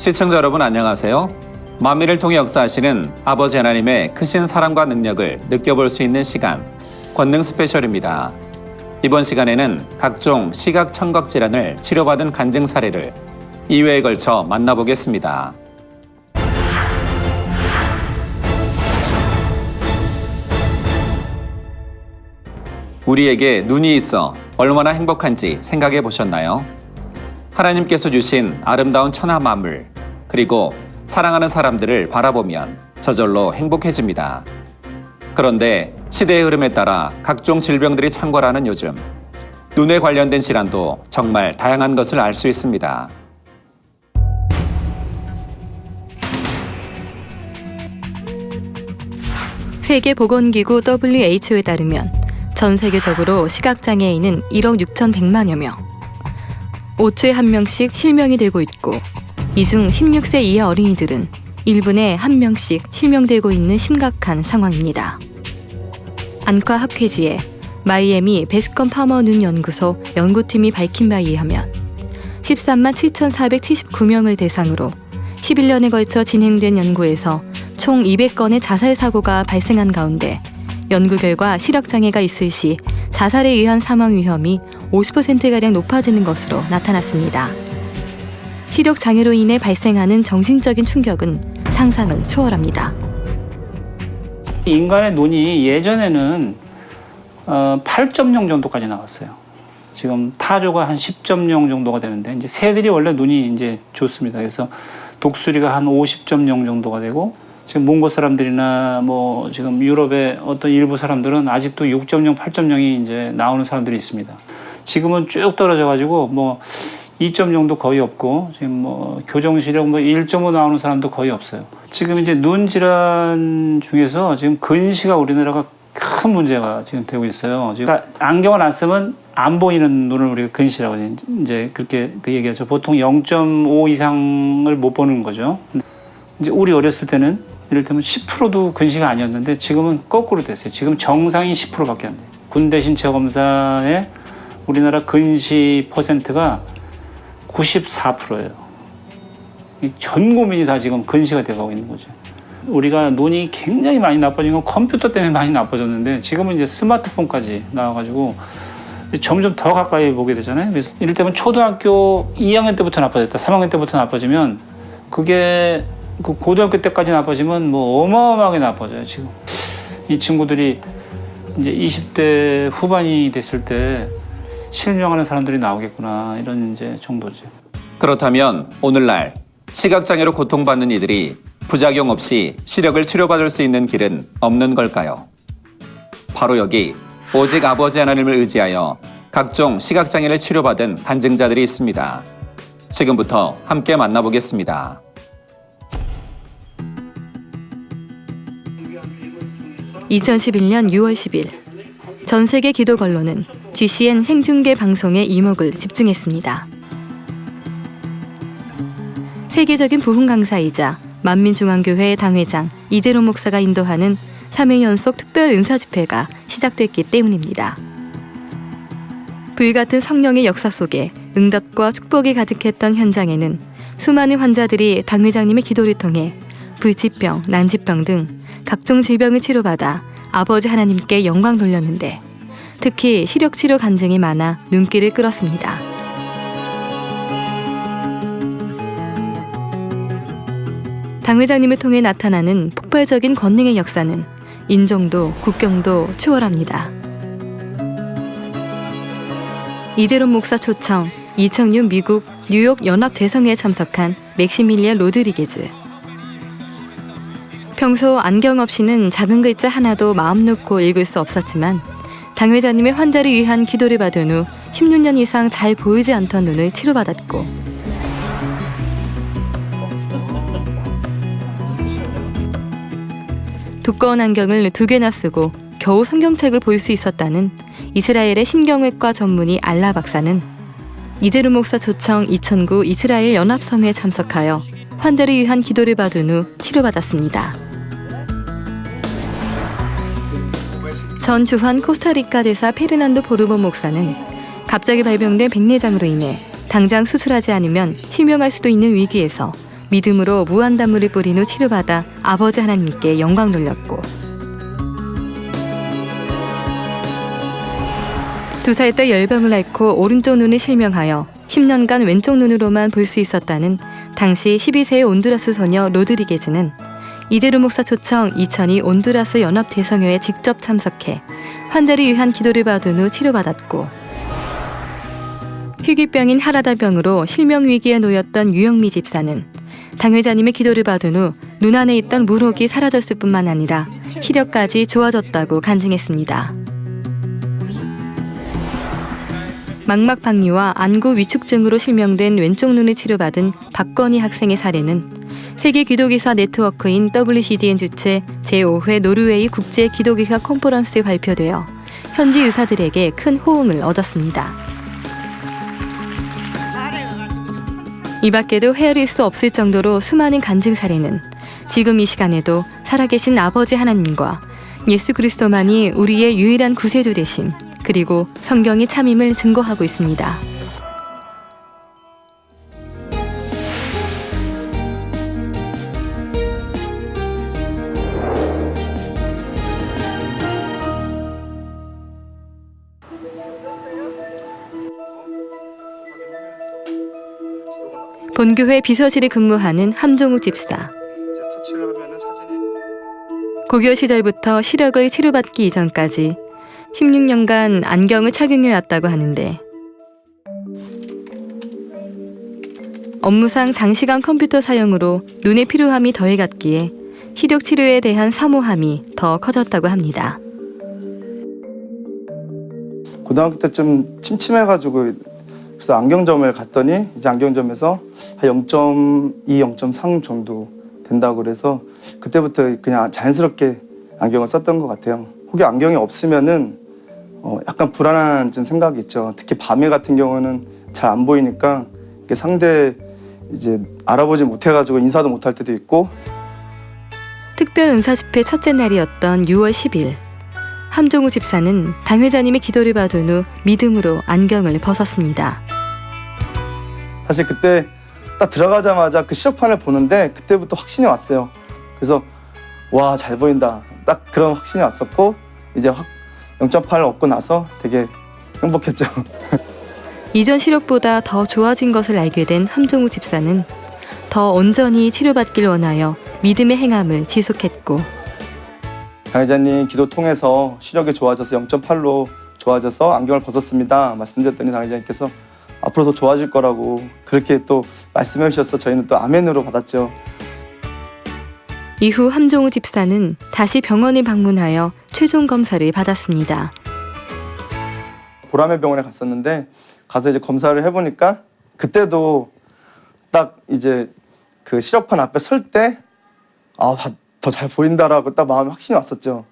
시청자 여러분 안녕하세요. 만민을 통해 역사하시는 아버지 하나님의 크신 사랑과 능력을 느껴볼 수 있는 시간, 권능 스페셜입니다. 이번 시간에는 각종 시각 청각 질환을 치료받은 간증 사례를 2회에 걸쳐 만나보겠습니다. 우리에게 눈이 있어 얼마나 행복한지 생각해 보셨나요? 하나님께서 주신 아름다운 천하 만물, 그리고 사랑하는 사람들을 바라보면 저절로 행복해집니다. 그런데 시대의 흐름에 따라 각종 질병들이 창궐하는 요즘, 눈에 관련된 질환도 정말 다양한 것을 알 수 있습니다. 세계보건기구 WHO에 따르면 전 세계적으로 시각장애인은 1억 6,100만여 명, 5초에 1명씩 실명이 되고 있고, 이 중 16세 이하 어린이들은 1분에 1명씩 실명되고 있는 심각한 상황입니다. 안과 학회지의 마이애미 베스컴 파머 눈 연구소 연구팀이 밝힌 바에 의하면 13만 7,479명을 대상으로 11년에 걸쳐 진행된 연구에서 총 200건의 자살 사고가 발생한 가운데 연구 결과 시력장애가 있을 시 자살에 의한 사망 위험이 50%가량 높아지는 것으로 나타났습니다. 시력장애로 인해 발생하는 정신적인 충격은 상상을 초월합니다. 인간의 눈이 예전에는 8.0 정도까지 나왔어요. 지금 타조가 한 10.0 정도가 되는데, 이제 새들이 원래 눈이 이제 좋습니다. 그래서 독수리가 한 50.0 정도가 되고, 지금 몽골 사람들이나 뭐 지금 유럽의 어떤 일부 사람들은 아직도 6.0, 8.0이 이제 나오는 사람들이 있습니다. 지금은 쭉 떨어져가지고 뭐 2.0도 거의 없고, 지금 뭐 교정시력 뭐 1.5 나오는 사람도 거의 없어요. 지금 이제 눈 질환 중에서 지금 근시가 우리나라가 큰 문제가 지금 되고 있어요. 지금 안경을 안 쓰면 안 보이는 눈을 우리가 근시라고 이제 그렇게 얘기하죠. 보통 0.5 이상을 못 보는 거죠. 이제 우리 어렸을 때는 이를테면 10%도 근시가 아니었는데 지금은 거꾸로 됐어요. 지금 정상이 10%밖에 안 돼요. 군대 신체 검사에 우리나라 근시 퍼센트가 94%예요. 전 국민이 다 지금 근시가 돼가고 있는 거죠. 우리가 눈이 굉장히 많이 나빠진 건 컴퓨터 때문에 많이 나빠졌는데, 지금은 이제 스마트폰까지 나와가지고 점점 더 가까이 보게 되잖아요. 그래서 이를테면 초등학교 2학년 때부터 나빠졌다, 3학년 때부터 나빠지면 그게 그 고등학교 때까지 나빠지면 뭐 어마어마하게 나빠져요. 지금 이 친구들이 이제 20대 후반이 됐을 때 실명하는 사람들이 나오겠구나, 이런 이제 정도죠. 그렇다면 오늘날 시각장애로 고통받는 이들이 부작용 없이 시력을 치료받을 수 있는 길은 없는 걸까요? 바로 여기 오직 아버지 하나님을 의지하여 각종 시각장애를 치료받은 간증자들이 있습니다. 지금부터 함께 만나보겠습니다. (2011년 6월 10일) 전 세계 기독 언론은 GCN 생중계 방송에 이목을 집중했습니다. 세계적인 부흥 강사이자 만민중앙교회 당회장 이재론 목사가 인도하는 3회 연속 특별 은사 집회가 시작됐기 때문입니다. 불같은 성령의 역사 속에 응답과 축복이 가득했던 현장에는 수많은 환자들이 당회장님의 기도를 통해 불치병, 난치병 등 각종 질병을 치료받아 아버지 하나님께 영광 돌렸는데, 특히 시력치료 간증이 많아 눈길을 끌었습니다. 당회장님을 통해 나타나는 폭발적인 권능의 역사는 인종도 국경도 초월합니다. 이재론 목사 초청 2006 미국 뉴욕 연합 대성회에 참석한 맥시밀리안 로드리게즈. 평소 안경 없이는 작은 글자 하나도 마음 놓고 읽을 수 없었지만, 당회자님의 환자를 위한 기도를 받은 후 16년 이상 잘 보이지 않던 눈을 치료받았고, 두꺼운 안경을 2개나 쓰고 겨우 성경책을 볼 수 있었다는 이스라엘의 신경외과 전문의 알라 박사는 이재론 목사 초청 2009 이스라엘 연합성회에 참석하여 환자를 위한 기도를 받은 후 치료받았습니다. 전 주한 코스타리카 대사 페르난도 보르본 목사는 갑자기 발병된 백내장으로 인해 당장 수술하지 않으면 실명할 수도 있는 위기에서 믿음으로 무한단물을 뿌린 후 치료받아 아버지 하나님께 영광 돌렸고 2살 때 열병을 앓고 오른쪽 눈을 실명하여 10년간 왼쪽 눈으로만 볼 수 있었다는 당시 12세의 온두라스 소녀 로드리게즈는 이재루 목사 초청 2002 온두라스 연합 대성회에 직접 참석해 환자를 위한 기도를 받은 후 치료받았고 희귀병인 하라다병으로 실명 위기에 놓였던 유영미 집사는 당회자님의 기도를 받은 후 눈 안에 있던 물혹이 사라졌을 뿐만 아니라 시력까지 좋아졌다고 간증했습니다. 망막박리와 안구 위축증으로 실명된 왼쪽 눈을 치료받은 박건희 학생의 사례는 세계 기도기사 네트워크인 WCDN 주최 제5회 노르웨이 국제 기도기사 컨퍼런스에 발표되어 현지 의사들에게 큰 호응을 얻었습니다. 이 밖에도 헤아릴 수 없을 정도로 수많은 간증 사례는 지금 이 시간에도 살아계신 아버지 하나님과 예수 그리스도만이 우리의 유일한 구세주 되심, 그리고 성경이 참임을 증거하고 있습니다. 본교회 비서실에 근무하는 함종욱 집사. 고교 시절부터 시력을 치료받기 이전까지 16년간 안경을 착용해왔다고 하는데 업무상 장시간 컴퓨터 사용으로 눈의 피로함이 더해갔기에 시력 치료에 대한 사모함이 더 커졌다고 합니다. 고등학교 때쯤 침침해가지고 그래서 안경점을 갔더니 이제 안경점에서 한 0.2, 0.3 정도 된다고 그래서 그때부터 그냥 자연스럽게 안경을 썼던 것 같아요. 혹여 안경이 없으면은 약간 불안한 좀 생각이 있죠. 특히 밤에 같은 경우는 잘 안 보이니까 이게 상대 이제 알아보지 못해가지고 인사도 못할 때도 있고. 특별 은사 집회 첫째 날이었던 6월 10일 함종우 집사는 당회자님의 기도를 받은 후 믿음으로 안경을 벗었습니다. 사실 그때 딱 들어가자마자 그 시력판을 보는데 그때부터 확신이 왔어요. 그래서 와, 잘 보인다. 딱 그런 확신이 왔었고 이제 0.8 얻고 나서 되게 행복했죠. 이전 시력보다 더 좋아진 것을 알게 된 함종우 집사는 더 온전히 치료받길 원하여 믿음의 행함을 지속했고 당회자님 기도 통해서 시력이 좋아져서 0.8로 좋아져서 안경을 벗었습니다. 말씀드렸더니 당회자님께서 앞으로 더 좋아질 거라고 그렇게 또 말씀해 주셔서 저희는 또 아멘으로 받았죠. 이후 함종우 집사는 다시 병원에 방문하여 최종 검사를 받았습니다. 보라매 병원에 갔었는데 가서 이제 검사를 해보니까 그때도 딱 이제 그 시력판 앞에 설 때 더 잘 보인다라고 딱 마음에 확신이 왔었죠.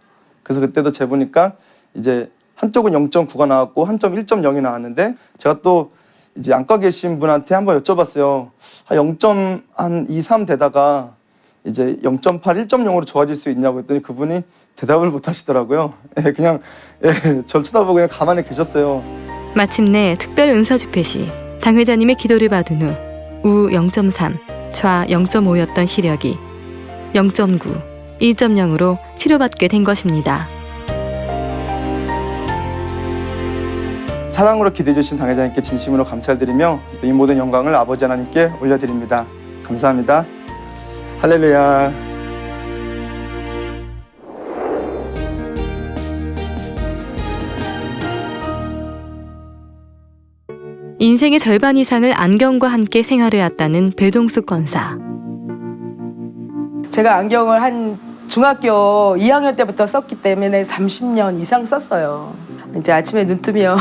그래서 그때도 재보니까 이제 한쪽은 0.9가 나왔고 한쪽 1.0이 나왔는데 제가 또 이제 안과 계신 분한테 한번 여쭤봤어요. 한 0.2, 3 되다가 이제 0.8, 1.0으로 좋아질 수 있냐고 했더니 그분이 대답을 못 하시더라고요. 그냥 절 쳐다보고 그냥 가만히 계셨어요. 마침내 특별 은사 집회 시 당회자님의 기도를 받은 후 우 0.3, 좌 0.5였던 시력이 0.9, 1.0으로 치료받게 된 것입니다. 사랑으로 기도해 주신 당회자님께 진심으로 감사를 드리며 이 모든 영광을 아버지 하나님께 올려드립니다. 감사합니다. 할렐루야. 인생의 절반 이상을 안경과 함께 생활해왔다는 배동숙 권사. 제가 안경을 한 중학교 2학년 때부터 썼기 때문에 30년 이상 썼어요. 이제 아침에 눈 뜨면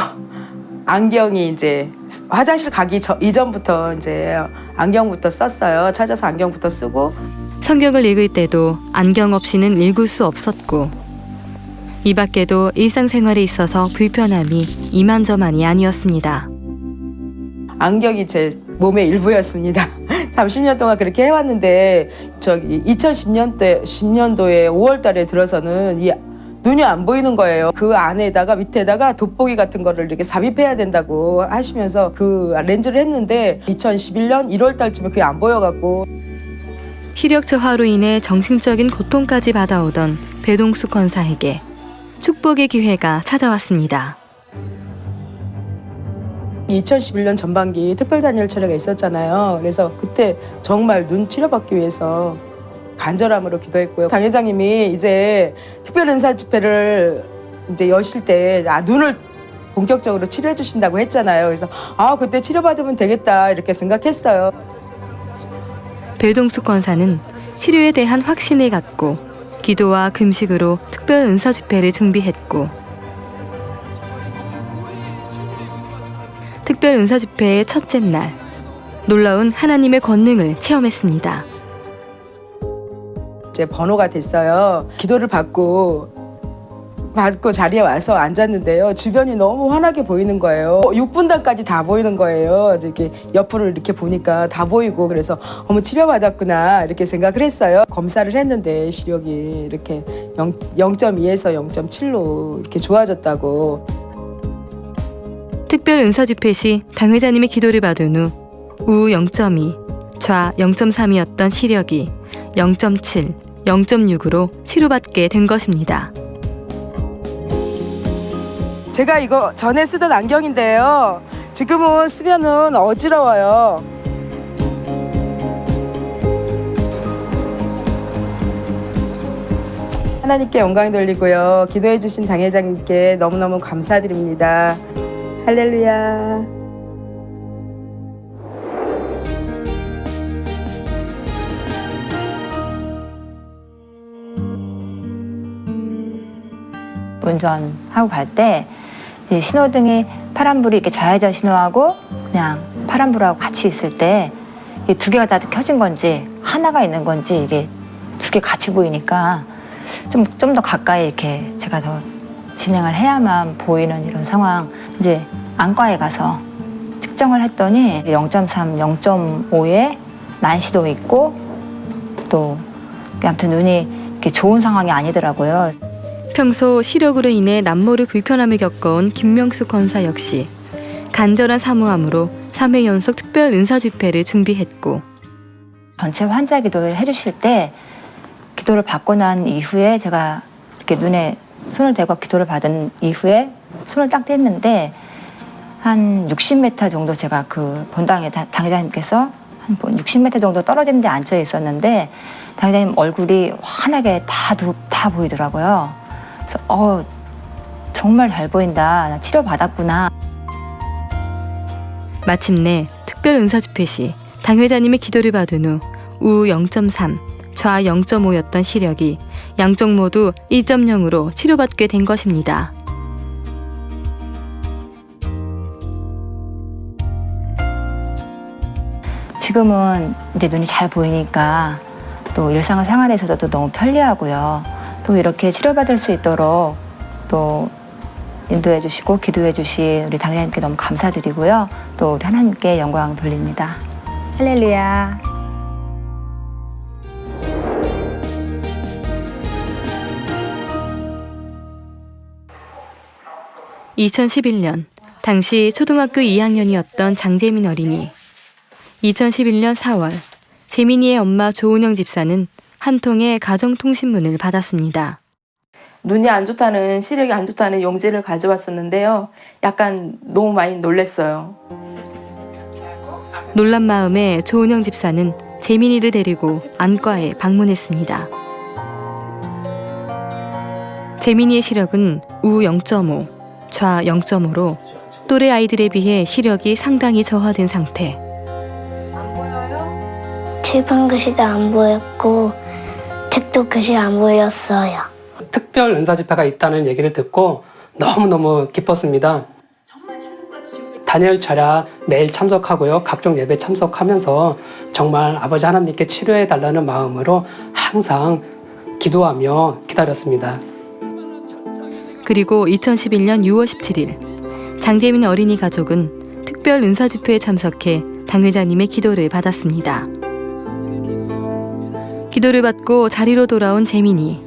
안경이 이제 화장실 가기 이전부터 이제 안경부터 썼어요. 찾아서 안경부터 쓰고. 성경을 읽을 때도 안경 없이는 읽을 수 없었고 이 밖에도 일상생활에 있어서 불편함이 이만저만이 아니었습니다. 안경이 제 몸의 일부였습니다. 30년 동안 그렇게 해왔는데 2010년도에 5월 달에 들어서는 이 눈이 안 보이는 거예요. 그 안에다가 밑에다가 돋보기 같은 거를 이렇게 삽입해야 된다고 하시면서 그 렌즈를 했는데 2011년 1월 달쯤에 그게 안 보여갖고 시력 저하로 인해 정신적인 고통까지 받아오던 배동숙 권사에게 축복의 기회가 찾아왔습니다. 2011년 전반기 특별단열 철회가 있었잖아요. 그래서 그때 정말 눈 치료받기 위해서 간절함으로 기도했고요. 당회장님이 이제 특별은사 집회를 이제 여실 때 눈을 본격적으로 치료해 주신다고 했잖아요. 그래서 그때 치료받으면 되겠다 이렇게 생각했어요. 배동숙 권사는 치료에 대한 확신을 갖고 기도와 금식으로 특별 은사 집회를 준비했고 특별 은사 집회의 첫째 날 놀라운 하나님의 권능을 체험했습니다. 이제 번호가 됐어요. 기도를 받고 자리에 와서 앉았는데요. 주변이 너무 환하게 보이는 거예요. 6분단까지 다 보이는 거예요. 이렇게 옆으로 이렇게 보니까 다 보이고 그래서 어머 치료받았구나 이렇게 생각을 했어요. 검사를 했는데 시력이 이렇게 0.2에서 0.7로 이렇게 좋아졌다고. 특별 은사 집회 시 당회자님의 기도를 받은 후 우 0.2, 좌 0.3이었던 시력이 0.7, 0.6으로 치료받게 된 것입니다. 제가 이거 전에 쓰던 안경인데요. 지금은 쓰면은 어지러워요. 하나님께 영광 돌리고요. 기도해 주신 당회장님께 너무너무 감사드립니다. 할렐루야. 운전하고 갈 때 신호등이 파란불이 이렇게 좌회전 신호하고 그냥 파란불하고 같이 있을 때 이 두 개가 다 켜진 건지 하나가 있는 건지 이게 두 개 같이 보이니까 좀 더 가까이 이렇게 제가 더 진행을 해야만 보이는 이런 상황. 이제 안과에 가서 측정을 했더니 0.3, 0.5에 난시도 있고 또 아무튼 눈이 이렇게 좋은 상황이 아니더라고요. 평소 시력으로 인해 남모르 불편함을 겪어온 김명숙 권사 역시 간절한 사모함으로 3회 연속 특별 은사 집회를 준비했고 전체 환자 기도를 해주실 때 기도를 받고 난 이후에 제가 이렇게 눈에 손을 대고 기도를 받은 이후에 손을 딱 뗐는데 한 60m 정도 제가 그 본당에 당회장님께서 한 60m 정도 떨어진 데 앉아 있었는데 당회장님 얼굴이 환하게 다 보이더라고요. 그래서 정말 잘 보인다. 나 치료 받았구나. 마침내 특별 은사 집회 시 당회자님의 기도를 받은 후 우 0.3, 좌 0.5였던 시력이 양쪽 모두 1.0으로 치료받게 된 것입니다. 지금은 이제 눈이 잘 보이니까 또 일상생활에서도 너무 편리하고요. 또 이렇게 치료받을 수 있도록 또 인도해 주시고 기도해 주신 우리 당회장님께 너무 감사드리고요. 또 우리 하나님께 영광 돌립니다. 할렐루야. 2011년 당시 초등학교 2학년이었던 장재민 어린이. 2011년 4월 재민이의 엄마 조은영 집사는 한 통의 가정통신문을 받았습니다. 눈이 안 좋다는, 시력이 안 좋다는 용지를 가져왔었는데요. 약간 너무 많이 놀랐어요. 놀란 마음에 조은영 집사는 재민이를 데리고 안과에 방문했습니다. 재민이의 시력은 우 0.5, 좌 0.5로 또래 아이들에 비해 시력이 상당히 저하된 상태. 칠판 글씨도 안 보였고 책도 글씨 안 보였어요. 특별 은사 집회가 있다는 얘기를 듣고 너무너무 기뻤습니다. 단열 철야 매일 참석하고요. 각종 예배 참석하면서 정말 아버지 하나님께 치료해 달라는 마음으로 항상 기도하며 기다렸습니다. 그리고 2011년 6월 17일 장재민 어린이 가족은 특별 은사 집회에 참석해 당회자님의 기도를 받았습니다. 기도를 받고 자리로 돌아온 재민이.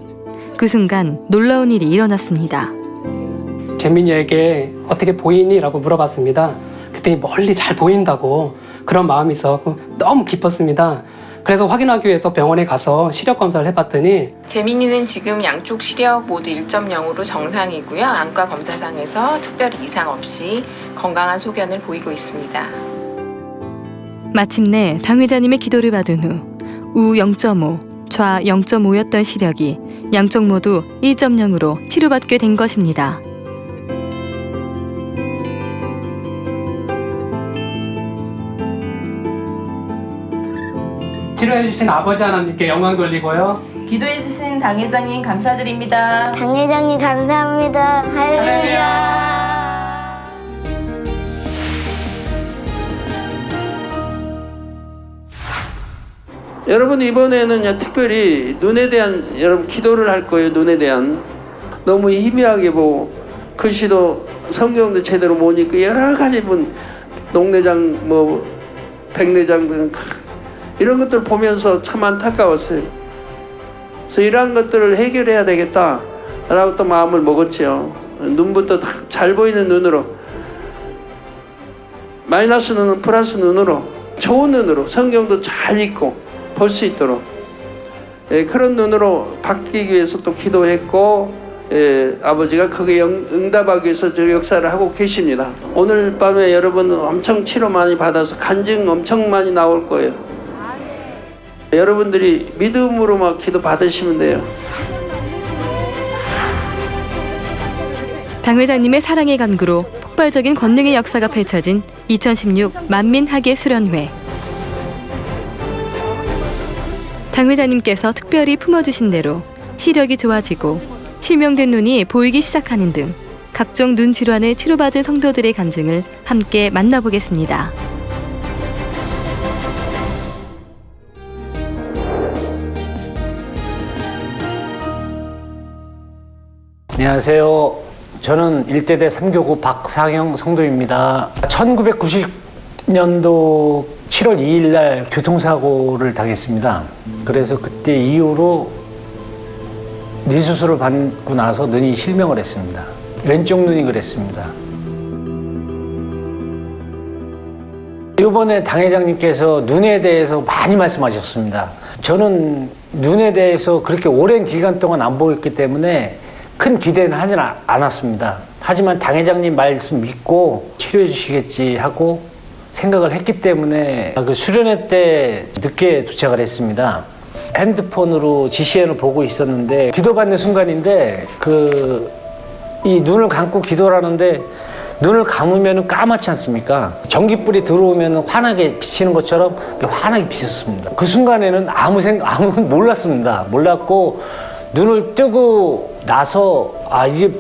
그 순간 놀라운 일이 일어났습니다. 재민이에게 어떻게 보이니? 라고 물어봤습니다. 그랬더니 멀리 잘 보인다고 그런 마음이 있어서 너무 기뻤습니다. 그래서 확인하기 위해서 병원에 가서 시력 검사를 해봤더니 재민이는 지금 양쪽 시력 모두 1.0으로 정상이고요. 안과 검사상에서 특별히 이상 없이 건강한 소견을 보이고 있습니다. 마침내 당 회장님의 기도를 받은 후 우 0.5, 좌 0.5였던 시력이 양쪽 모두 1.0으로 치료받게 된 것입니다. 치료해주신 아버지 하나님께 영광 돌리고요. 기도해 주신 당 회장님 감사드립니다. 당 회장님 감사합니다. 할렐루야. 여러분 이번에는 특별히 눈에 대한 여러분 기도를 할 거예요. 눈에 대한 너무 희미하게 보고 글씨도 성경도 제대로 못 읽고 여러 가지 녹내장 뭐 백내장 등 이런 것들 보면서 참 안타까웠어요. 그래서 이러한 것들을 해결해야 되겠다라고 또 마음을 먹었죠. 눈부터 잘 보이는 눈으로 마이너스 눈은 플러스 눈으로 좋은 눈으로 성경도 잘 읽고 볼 수 있도록 그런 눈으로 바뀌기 위해서 또 기도했고 아버지가 거기에 응답하기 위해서 저 역사를 하고 계십니다. 오늘 밤에 여러분 엄청 치료 많이 받아서 간증 엄청 많이 나올 거예요. 여러분들이 믿음으로 막 기도 받으시면 돼요. 당 회장님의 사랑의 간구로 폭발적인 권능의 역사가 펼쳐진 2016 만민학예 수련회. 당 회장님께서 특별히 품어주신 대로 시력이 좋아지고 실명된 눈이 보이기 시작하는 등 각종 눈 질환을 치료받은 성도들의 간증을 함께 만나보겠습니다. 안녕하세요. 저는 1대대 3교구 박상영 성도입니다. 1990년도 7월 2일 날 교통사고를 당했습니다. 그래서 그때 이후로 뇌 수술을 받고 나서 눈이 실명을 했습니다. 왼쪽 눈이 그랬습니다. 이번에 당 회장님께서 눈에 대해서 많이 말씀하셨습니다. 저는 눈에 대해서 그렇게 오랜 기간 동안 안 보였기 때문에 큰 기대는 하진 않았습니다. 하지만 당 회장님 말씀 믿고 치료해 주시겠지 하고 생각을 했기 때문에 그 수련회 때 늦게 도착을 했습니다. 핸드폰으로 GCN을 보고 있었는데 기도받는 순간인데 이 눈을 감고 기도를 하는데 눈을 감으면 까맣지 않습니까? 전기불이 들어오면 환하게 비치는 것처럼 환하게 비쳤습니다. 그 순간에는 아무 몰랐습니다. 몰랐고 눈을 뜨고 나서 이게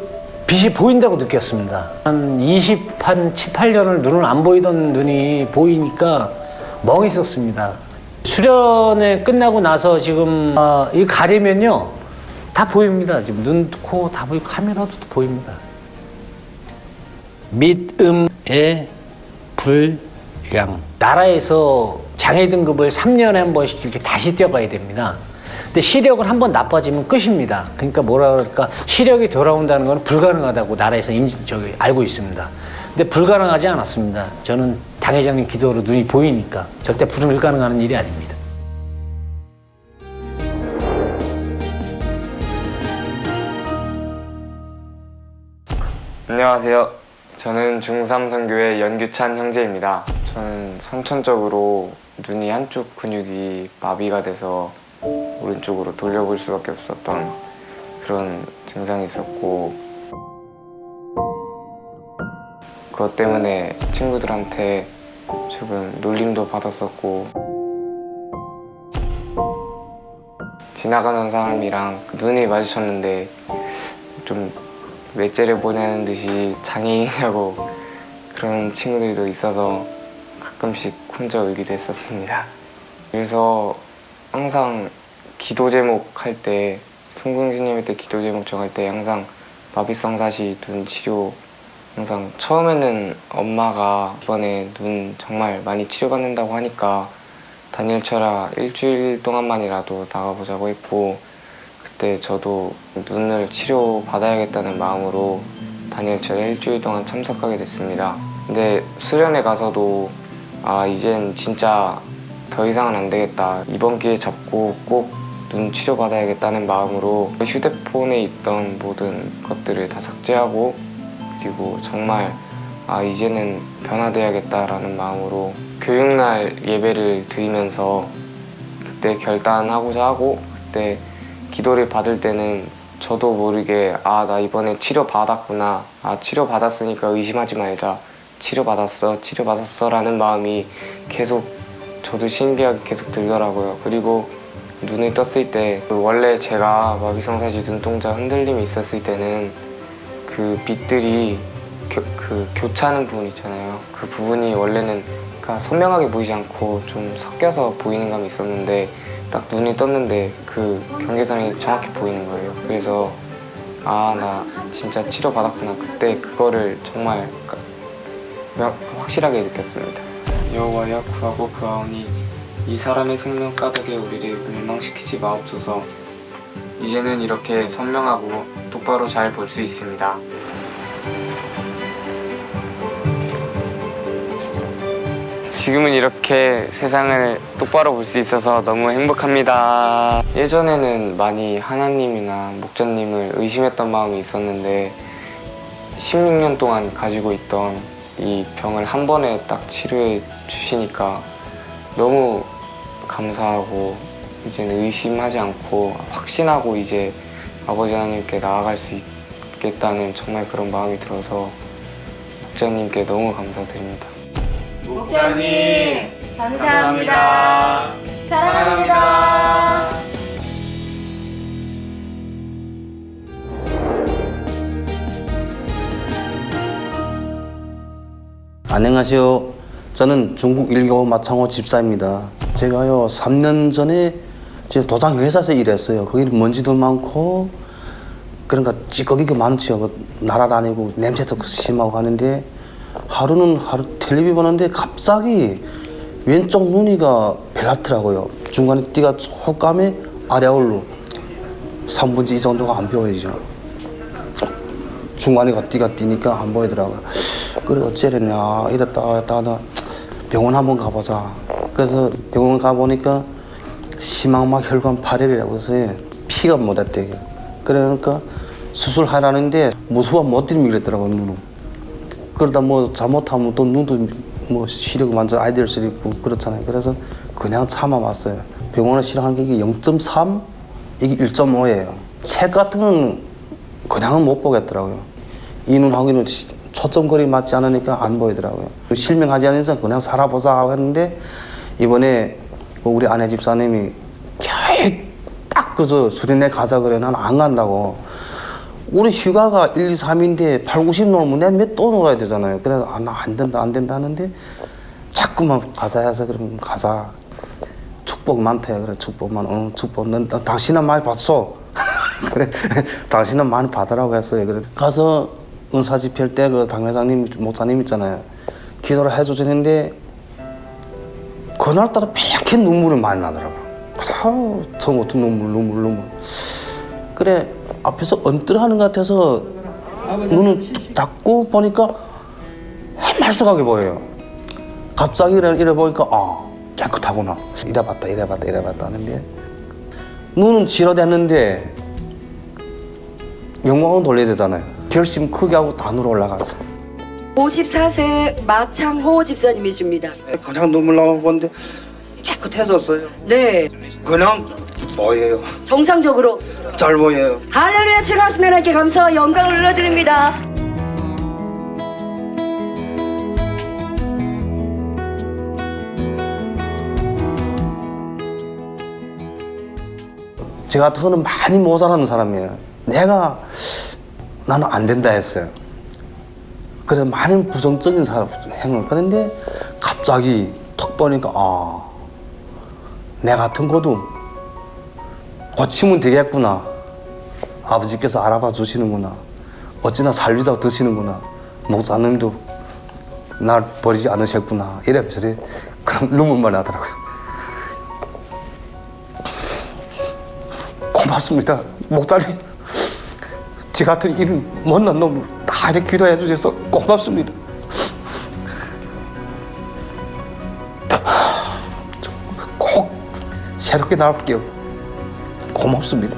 빛이 보인다고 느꼈습니다. 한 7, 8년을 눈을 안 보이던 눈이 보이니까 멍했었습니다. 수련회 끝나고 나서 지금 이 가리면요 다 보입니다. 지금 눈, 코 다 보이고 카메라도 보입니다. 믿음의 불량. 나라에서 장애 등급을 3년에 한 번씩 이렇게 다시 뛰어가야 됩니다. 근데 시력은 한 번 나빠지면 끝입니다. 그러니까 뭐라 그럴까, 시력이 돌아온다는 건 불가능하다고 나라에서 알고 있습니다. 근데 불가능하지 않았습니다. 저는 당 회장님 기도로 눈이 보이니까 절대 불가능한 일이 아닙니다. 안녕하세요. 저는 중3선교회 연규찬 형제입니다. 저는 선천적으로 눈이 한쪽 근육이 마비가 돼서 오른쪽으로 돌려볼 수밖에 없었던 그런 증상이 있었고, 그것 때문에 친구들한테 조금 놀림도 받았었고, 지나가는 사람이랑 눈이 마주쳤는데 좀 외제를 보내는 듯이 장애인이라고 그런 친구들도 있어서 가끔씩 혼자 울기도 했었습니다. 그래서 항상 기도 제목 할 때, 송궁주님 때 기도 제목 정할 때 항상 마비성 사시 눈 치료, 항상 처음에는 엄마가 이번에 눈 정말 많이 치료받는다고 하니까 다니엘 철야 일주일 동안만이라도 나가보자고 했고, 그때 저도 눈을 치료받아야겠다는 마음으로 다니엘 철야 일주일 동안 참석하게 됐습니다. 근데 수련회 가서도 이젠 진짜 더 이상은 안 되겠다. 이번 기회 잡고 꼭 눈 치료받아야겠다는 마음으로 휴대폰에 있던 모든 것들을 다 삭제하고, 그리고 정말 이제는 변화돼야겠다라는 마음으로 교육날 예배를 드리면서 그때 결단하고자 하고, 그때 기도를 받을 때는 저도 모르게 나 이번에 치료받았구나, 치료받았으니까 의심하지 말자, 치료받았어 라는 마음이 계속 저도 신기하게 계속 들더라고요. 그리고 눈을 떴을 때 원래 제가 마비성사지 눈동자 흔들림이 있었을 때는 그 빛들이 교차하는 부분 있잖아요. 그 부분이 원래는 선명하게 보이지 않고 좀 섞여서 보이는 감이 있었는데, 딱 눈이 떴는데 그 경계선이 정확히 보이는 거예요. 그래서 나 진짜 치료받았구나. 그때 그거를 정말 확실하게 느꼈습니다. 여호와여, 구하고 구하오니 이 사람의 생명 가득에 우리를 멸망시키지 마옵소서. 이제는 이렇게 선명하고 똑바로 잘 볼 수 있습니다. 지금은 이렇게 세상을 똑바로 볼 수 있어서 너무 행복합니다. 예전에는 많이 하나님이나 목자님을 의심했던 마음이 있었는데 16년 동안 가지고 있던 이 병을 한 번에 딱 치료해 주시니까 너무 감사하고, 이제는 의심하지 않고 확신하고 이제 아버지 하나님께 나아갈 수 있겠다는 정말 그런 마음이 들어서 목자님께 너무 감사드립니다. 목자님 감사합니다. 사랑합니다. 안녕하세요. 저는 중국 일교 마창호 집사입니다. 제가요 3년 전에 제 도장 회사에서 일했어요. 거기 먼지도 많고 그러니까 찌꺼기가 많죠. 날아다니고 냄새도 심하고 하는데 하루 텔레비 보는데 갑자기 왼쪽 눈이가 별났더라고요. 중간에 띠가 촉감에 아래올로 3분의 2 정도가 안 보이죠. 중간에 띠가 띄니까 안 보이더라고요. 그래 어째랬냐 이랬다 나 병원 한번 가보자. 그래서 병원 가보니까 심막막 혈관 파열이라고 해서 피가 못 왔대. 그러니까 수술하라는데 무수가 못 들면 그랬더라고 눈을. 그러다 잘못하면 또 눈도 시력 완전 아이들 수도 있고 그렇잖아요. 그래서 그냥 참아왔어요. 병원에 실행한 게 0.3 이게 1.5예요. 책 같은 건 그냥은 못 보겠더라고요. 이 눈하고는 초점거리 맞지 않으니까 안 보이더라고요. 실명하지 않은 이상 그냥 살아보자 했는데 이번에 우리 아내 집사님이 계획 딱 그저 수련회 가자 그래. 난 안 간다고. 우리 휴가가 1, 2, 3인데 8, 90 놀면 내가 또 놀아야 되잖아요. 그래서 나 안 된다 하는데 자꾸만 가자 해서 그럼 가자. 축복 많대요. 그래 축복만 축복. 넌 당신은 많이 받소. 그래 당신은 많이 받으라고 했어요. 그래 가서 은사 집회할 때 그 당회장님 목사님 있잖아요. 기도를 해주시는데 그날따라 폐약한 눈물이 많이 나더라고요. 그래서 처음부터 눈물. 그래 앞에서 언뜻하는 것 같아서 눈을 툭 닫고 보니까 해말쑥하게 보여요. 갑자기 이래 보니까 깨끗하구나. 이래봤다 하는데 눈은 치료됐는데 영광은 돌려야 되잖아요. 결심 크게 하고 단으로 올라갔어. 54세 마창호 집사님이십니다. 그냥 눈물 나오고 보는데 깨끗해졌어요. 네. 그냥 보여요. 정상적으로 잘 보여요. 할렐루야 치료하신 하나님께 감사와 영광을 올려드립니다. 저 같은 거는 많이 모자라는 사람이에요. 나는 안 된다 했어요. 그래 많은 부정적인 사람 행을. 그런데 갑자기 턱 보니까 내 같은 것도 고치면 되겠구나. 아버지께서 알아봐 주시는구나. 어찌나 살리다 드시는구나. 목사님도 날 버리지 않으셨구나. 이래서 그럼 눈물만 나더라고요. 고맙습니다. 목사님. 지 같은 이런 못난 놈 다 이렇게 기도해 주셔서 고맙습니다. 새롭게 나올게요. 고맙습니다.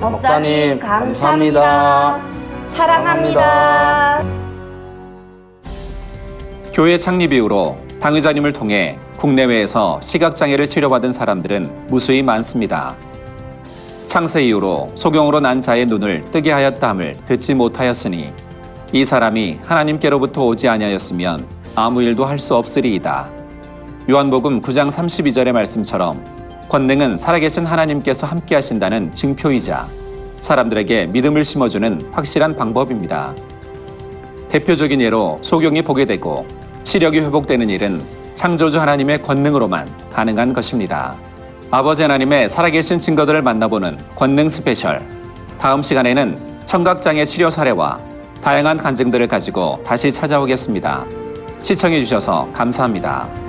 목사님 감사합니다. 사랑합니다. 교회 창립 이후로 당의자님을 통해 국내외에서 시각장애를 치료받은 사람들은 무수히 많습니다. 창세 이후로 소경으로 난 자의 눈을 뜨게 하였다함을 듣지 못하였으니 이 사람이 하나님께로부터 오지 아니하였으면 아무 일도 할 수 없으리이다. 요한복음 9장 32절의 말씀처럼 권능은 살아계신 하나님께서 함께 하신다는 증표이자 사람들에게 믿음을 심어주는 확실한 방법입니다. 대표적인 예로 소경이 보게 되고 시력이 회복되는 일은 창조주 하나님의 권능으로만 가능한 것입니다. 아버지 하나님의 살아계신 증거들을 만나보는 권능 스페셜. 다음 시간에는 청각장애 치료 사례와 다양한 간증들을 가지고 다시 찾아오겠습니다. 시청해주셔서 감사합니다.